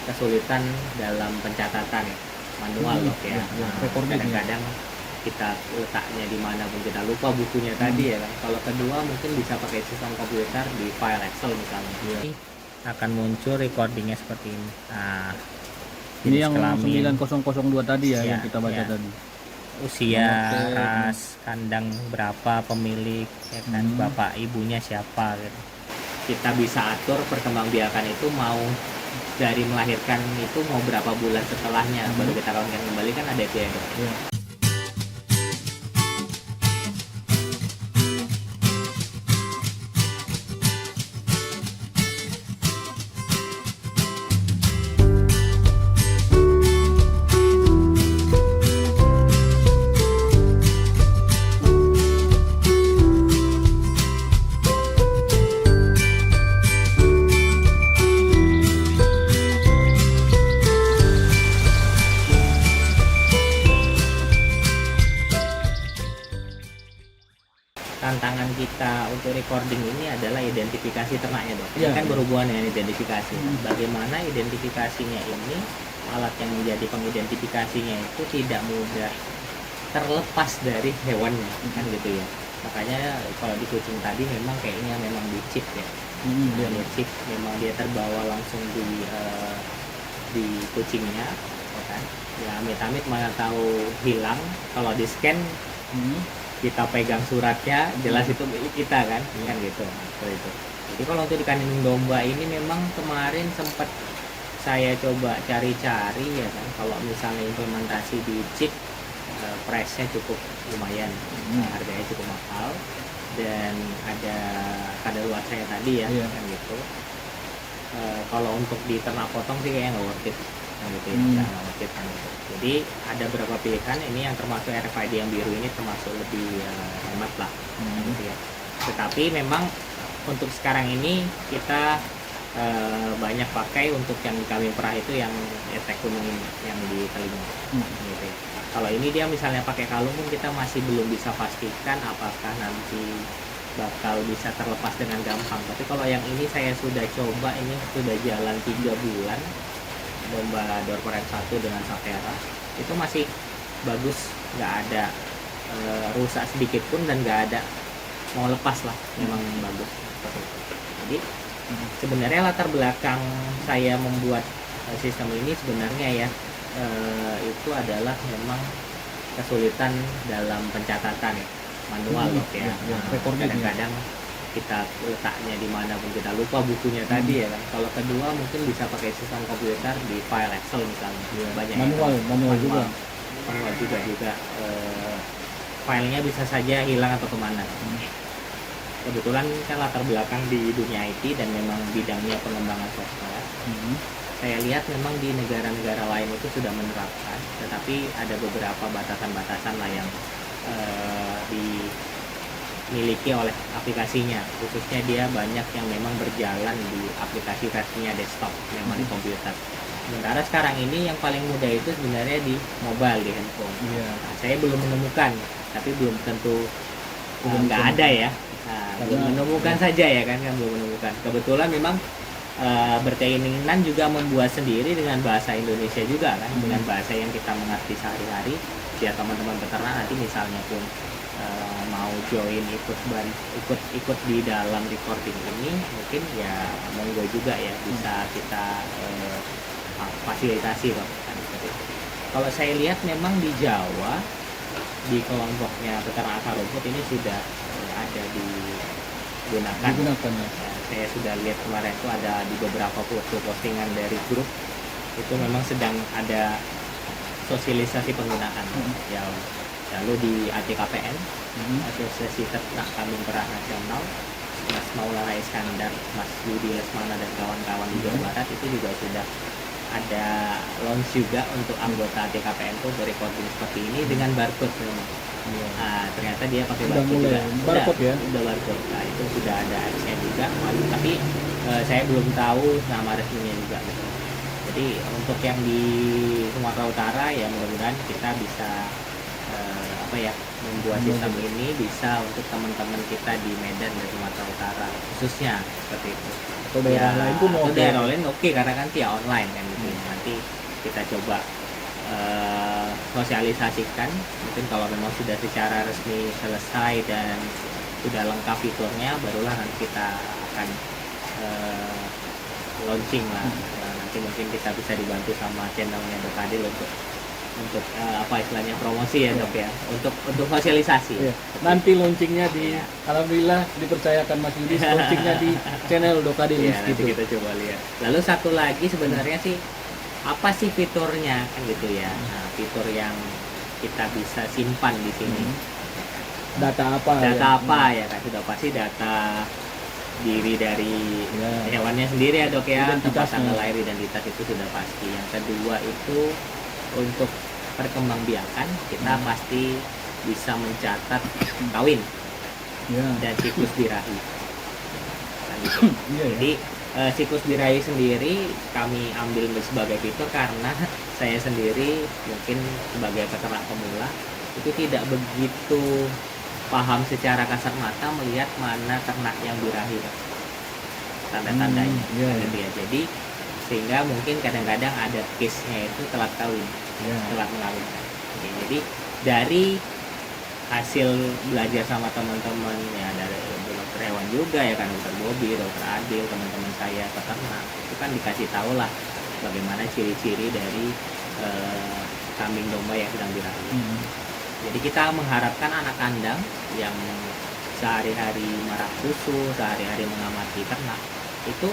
kesulitan dalam pencatatan ya, manual loh ya. Kadang-kadang kita letaknya di mana pun kita lupa bukunya tadi ya kan. Kalau kedua mungkin bisa pakai sistem komputer di file Excel misalnya. Ini akan muncul recordingnya seperti ini. Nah, Ini jenis yang kelamin, 9002 tadi ya, Ya, yang kita baca ya. tadi. usia, Oke. ras, kandang berapa, pemilik, ya kan, bapak ibunya siapa gitu. Kita bisa atur perkembangbiakan itu mau dari melahirkan itu mau berapa bulan setelahnya baru kita kawinkan kembali, kan ada itu ya dok. Ya. Tantangan kita untuk recording ini adalah identifikasi ternaknya dok. Ini Ya. kan berhubungan dengan identifikasi. Bagaimana identifikasinya ini, alat yang menjadi pengidentifikasinya itu tidak mudah terlepas dari hewannya, kan gitu ya. Makanya kalau di kucing tadi memang kayaknya memang di chip ya. Iya. Dia chip, memang dia terbawa langsung di kucingnya, ya kan. Ya amit-amit mana tahu hilang, kalau di scan kita pegang suratnya jelas itu milik kita kan, kan gitu. Seperti itu. Jadi kalau untuk di kandang domba ini memang kemarin sempat saya coba cari-cari ya kan, kalau misalnya implementasi di chip, price-nya cukup lumayan, harganya cukup mahal, dan ada kadaluarsanya tadi ya, Iya. kan gitu. Kalau untuk di ternak potong sih kayaknya nggak worth it, kan gitu ya, nggak worth it, kan gitu. Jadi ada beberapa pilihan, ini yang termasuk RFID yang biru ini termasuk lebih hemat lah, kan gitu ya. Tetapi memang untuk sekarang ini kita banyak pakai untuk yang di kambing perah itu yang etek kuning yang di telinga, gitu ya. Kalau ini dia misalnya pakai kalung pun kita masih belum bisa pastikan apakah nanti bakal bisa terlepas dengan gampang. Tapi kalau yang ini saya sudah coba, ini sudah jalan 3 bulan, domba Dorper M1 dengan Sapera itu masih bagus, nggak ada rusak sedikit pun, dan nggak ada mau lepas lah, memang bagus seperti itu. Jadi sebenarnya latar belakang saya membuat sistem ini sebenarnya ya, itu adalah memang kesulitan dalam pencatatan ya, manual loh ya. Kadang-kadang kita letaknya di mana pun kita lupa bukunya tadi ya kan. Kalau kedua mungkin bisa pakai sistem komputer di file Excel misalnya. Banyak Manual juga. Manual juga filenya bisa saja hilang atau kemana. Kebetulan kan latar belakang di dunia IT dan memang bidangnya pengembangan software. Saya lihat memang di negara-negara lain itu sudah menerapkan, tetapi ada beberapa batasan-batasan lah yang dimiliki oleh aplikasinya. Khususnya dia banyak yang memang berjalan di aplikasi versinya desktop, memang di komputer. Sementara sekarang ini yang paling mudah itu sebenarnya di mobile, di handphone. Nah, saya belum menemukan, tapi belum tentu nggak ada ya. Nah, belum menemukan saja ya kan, belum menemukan. Kebetulan memang berkeinginan juga membuat sendiri dengan bahasa Indonesia juga kan, dengan bahasa yang kita mengerti sehari-hari, biar teman-teman peternak nanti misalnya pun mau join ikut di dalam recording ini, mungkin ya monggo juga ya, bisa kita fasilitasi kok kan. Kalau saya lihat memang di Jawa, di kelompoknya peternak akar rumput ini sudah ada digunakan. Ya, saya sudah lihat kemarin itu ada di beberapa postingan dari grup itu memang sedang ada sosialisasi penggunaan. Ya, lalu di ATKPN, Asosiasi Ternak Kambing Perah Nasional, Mas Maulana Iskandar, Mas Yudi Lesmana dan kawan-kawan di Jawa Barat itu juga sudah ada launch juga untuk anggota ATKPN itu recording seperti ini dengan barcode memang. Nah, ternyata dia pakai barcode juga. Udah barcode. Nah, itu sudah ada ads-nya juga, tapi saya belum tahu nama resminya juga gitu. Jadi untuk yang di Sumatera Utara ya mudah-mudahan kita bisa membuat sistem ini bisa untuk teman-teman kita di Medan dan Sumatera Utara khususnya, seperti itu. atau daerah lain pun atau oke. daerah lain oke, karena kan via online kan gitu ya. Nanti kita coba sosialisasikan, mungkin kalau memang sudah secara resmi selesai dan sudah lengkap fiturnya, barulah nanti kita akan launching lah. Nanti mungkin kita bisa dibantu sama channelnya Dok Adil untuk apa istilahnya promosi ya Dok ya, untuk sosialisasi. Iya. Nanti launchingnya di, Iya. alhamdulillah dipercayakan Mas Yudi, launchingnya di channel Dokadil Ya, nanti gitu. kita coba lihat. Lalu satu lagi sebenarnya sih, apa sih fiturnya kan gitu ya. Nah, fitur yang kita bisa simpan di sini. Data apa? Data apa ya kan, sudah pasti data diri dari Ya. hewannya sendiri ya Dok ya, tempat Identitasnya. tanggal lahir, identitas itu sudah pasti. Yang kedua itu untuk perkembangbiakan, kita pasti bisa mencatat kawin Ya. dan siklus birahi. Nah, gitu. Iya ya. Jadi siklus birahi sendiri kami ambil sebagai fitur karena saya sendiri mungkin sebagai peternak pemula itu tidak begitu paham secara kasat mata melihat mana ternak yang birahi, tanda-tandanya Iya, gitu ya. Jadi sehingga mungkin kadang-kadang ada case-nya itu telat kawin, Ya. telat mengawinkan. Oke, jadi dari hasil belajar sama teman-teman ya, dari dokter hewan juga ya kan, dokter Bobi, dokter Adil, teman-teman saya peternak, itu kan dikasih tahu lah bagaimana ciri-ciri dari kambing domba yang sedang birahi. Jadi kita mengharapkan anak kandang yang sehari-hari merah susu, sehari-hari mengamati ternak, itu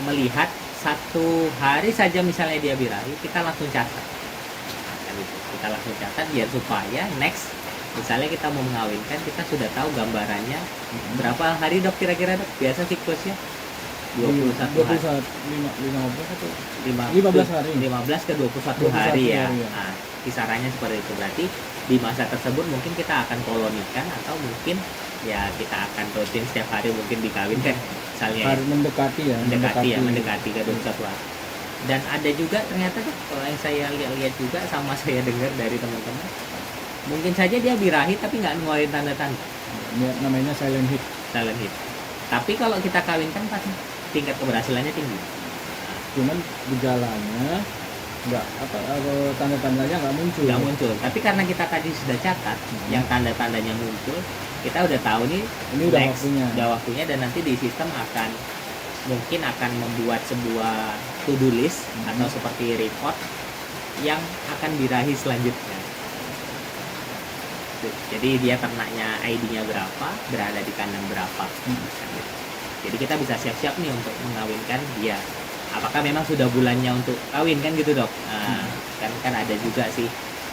melihat satu hari saja misalnya dia birahi, kita langsung catat. Nah, kan gitu. Kita langsung catat biar supaya next misalnya kita mau mengawinkan, kita sudah tahu gambarannya berapa hari Dok kira-kira Dok biasa siklusnya? 21 hari. 15 atau 15 hari. 15 ke 21 21 hari ya. hari, ya. Nah, kisarannya seperti itu. Berarti di masa tersebut mungkin kita akan kolonikan, atau mungkin ya kita akan rutin setiap hari mungkin dikawinkan misalnya ya. Harus mendekati ya. mendekati ke 21 hari. Dan ada juga ternyata tuh kalau yang saya lihat juga sama saya dengar dari teman-teman, mungkin saja dia birahi tapi nggak ngeluarin tanda-tanda Ini namanya silent hit. silent hit. Tapi kalau kita kawinkan pasti tingkat keberhasilannya tinggi. Cuman gejalanya nggak tanda-tandanya nggak muncul. Nggak muncul. Tapi karena kita tadi sudah catat yang tanda-tandanya muncul, kita udah tahu nih Ini udah next, waktunya. udah waktunya, dan nanti di sistem mungkin akan membuat sebuah to-do list atau seperti report yang akan birahi selanjutnya. Jadi dia ternaknya ID-nya berapa, berada di kandang berapa. Jadi kita bisa siap-siap nih untuk mengawinkan dia. Apakah memang sudah bulannya untuk kawin kan gitu Dok? Nah, kan ada juga sih,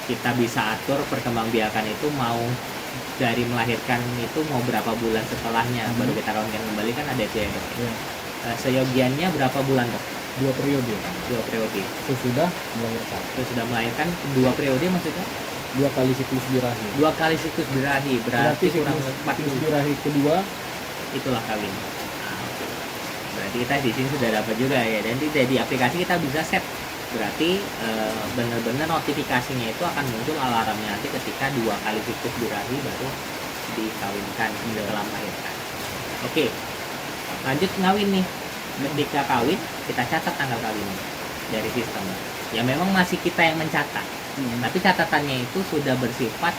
kita bisa atur perkembangbiakan itu mau dari melahirkan itu mau berapa bulan setelahnya baru kita kawinkan kembali, kan ada itu ya Dok. Ya. Seyogiannya berapa bulan Dok? 2 periode. 2 periode. Sesudah melahirkan. Itu sudah melahirkan 2 periode maksudnya? 2 kali siklus birahi. 2 kali siklus birahi, berarti kurang siklus 40 birahi kedua itulah kawin. Nah, oke. Berarti kita di sini sudah dapat juga ya, dan di aplikasi kita bisa set. Berarti benar-benar notifikasinya itu akan muncul alarmnya nanti ketika 2 kali siklus birahi baru dikawinkan setelah melahirkan. Oke, lanjut ngawin nih. Ketika kawin kita catat tanggal kawinnya dari sistem. Ya memang masih kita yang mencatat, tapi catatannya itu sudah bersifat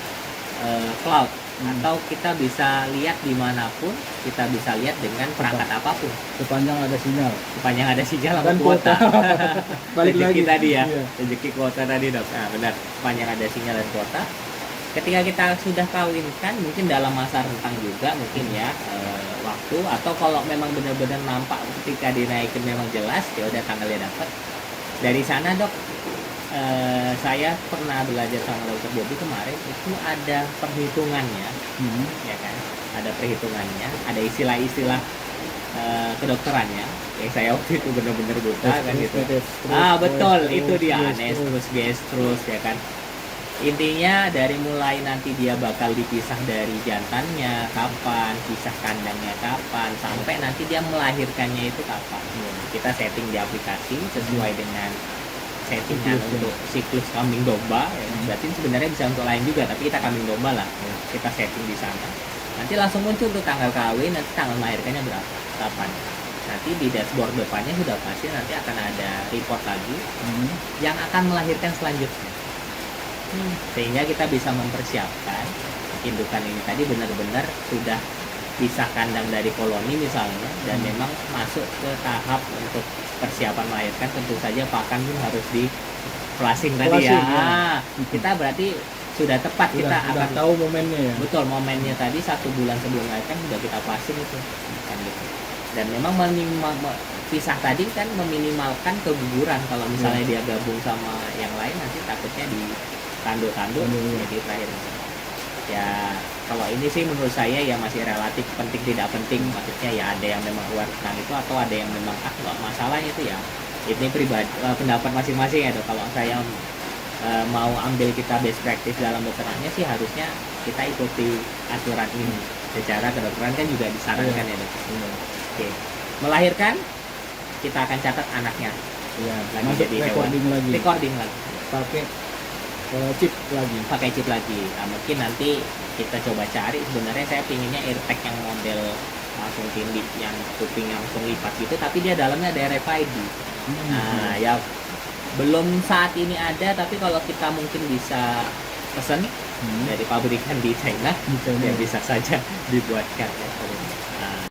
cloud, atau kita bisa lihat dimanapun, kita bisa lihat dengan perangkat apapun sepanjang ada sinyal. sepanjang ada sinyal Dan atau kuota. Balik Rezeki lagi tadi ya, Iya. rezeki kuota tadi Dok. Nah benar, sepanjang ada sinyal dan kuota. Ketika kita sudah kawinkan, mungkin dalam masa rentang juga mungkin ya waktu, atau kalau memang benar-benar nampak ketika dinaikin memang jelas, ya udah tanggalnya dapat. Dari sana Dok, saya pernah belajar sama dokter Bobi kemarin, itu ada perhitungannya, ya kan? Ada perhitungannya, ada istilah-istilah kedokterannya. Yang saya waktu itu benar-benar buta kan gitu. Betul, itu dia anestrus, gastrus ya kan. Intinya dari mulai nanti dia bakal dipisah dari jantannya kapan, pisah kandangnya kapan, sampai nanti dia melahirkannya itu kapan. Kita setting di aplikasi sesuai dengan settingan untuk siklus kambing domba. Berarti sebenarnya bisa untuk lain juga, tapi kita kambing domba lah. Kita setting di sana. Nanti langsung muncul tuh tanggal kawin, nanti tanggal melahirkannya berapa, kapan. nanti di dashboard depannya sudah pasti nanti akan ada report lagi yang akan melahirkan selanjutnya. Sehingga kita bisa mempersiapkan indukan ini tadi benar-benar sudah pisah kandang dari koloni misalnya, dan memang masuk ke tahap untuk persiapan melahirkan. Tentu saja pakan pun harus di flushing tadi ya. Flushing, ya. Kita berarti sudah tepat kita Udah akan tahu momennya ya. betul momennya tadi 1 bulan sebelum melahirkan sudah kita flushing itu kan gitu. Dan memang pisah tadi kan meminimalkan keguguran. Kalau misalnya dia gabung sama yang lain nanti takutnya di tanduk-tanduk jadi terakhir. Ya kalau ini sih menurut saya ya masih relatif penting tidak penting, maksudnya ya ada yang memang aware tentang itu atau ada yang memang nggak masalahnya itu ya ini pribadi, pendapat masing-masing ya dok. Kalau saya mau ambil kita best practice dalam beternaknya sih harusnya kita ikuti aturan ini. Secara kedokteran kan juga disarankan ya dok. Oke. Melahirkan kita akan catat anaknya Iya. lagi Masuk jadi hewan. recording lagi. Recording lagi. Pakai chip lagi. Pakai chip lagi. Nah, mungkin nanti kita coba cari, sebenarnya saya pinginnya AirTag yang model langsung tindih, yang kuping langsung lipat gitu, tapi dia dalamnya ada RFID. Nah ya belum saat ini ada, tapi kalau kita mungkin bisa pesen dari pabrikan di China ya bisa saja dibuatkan ya. Nah,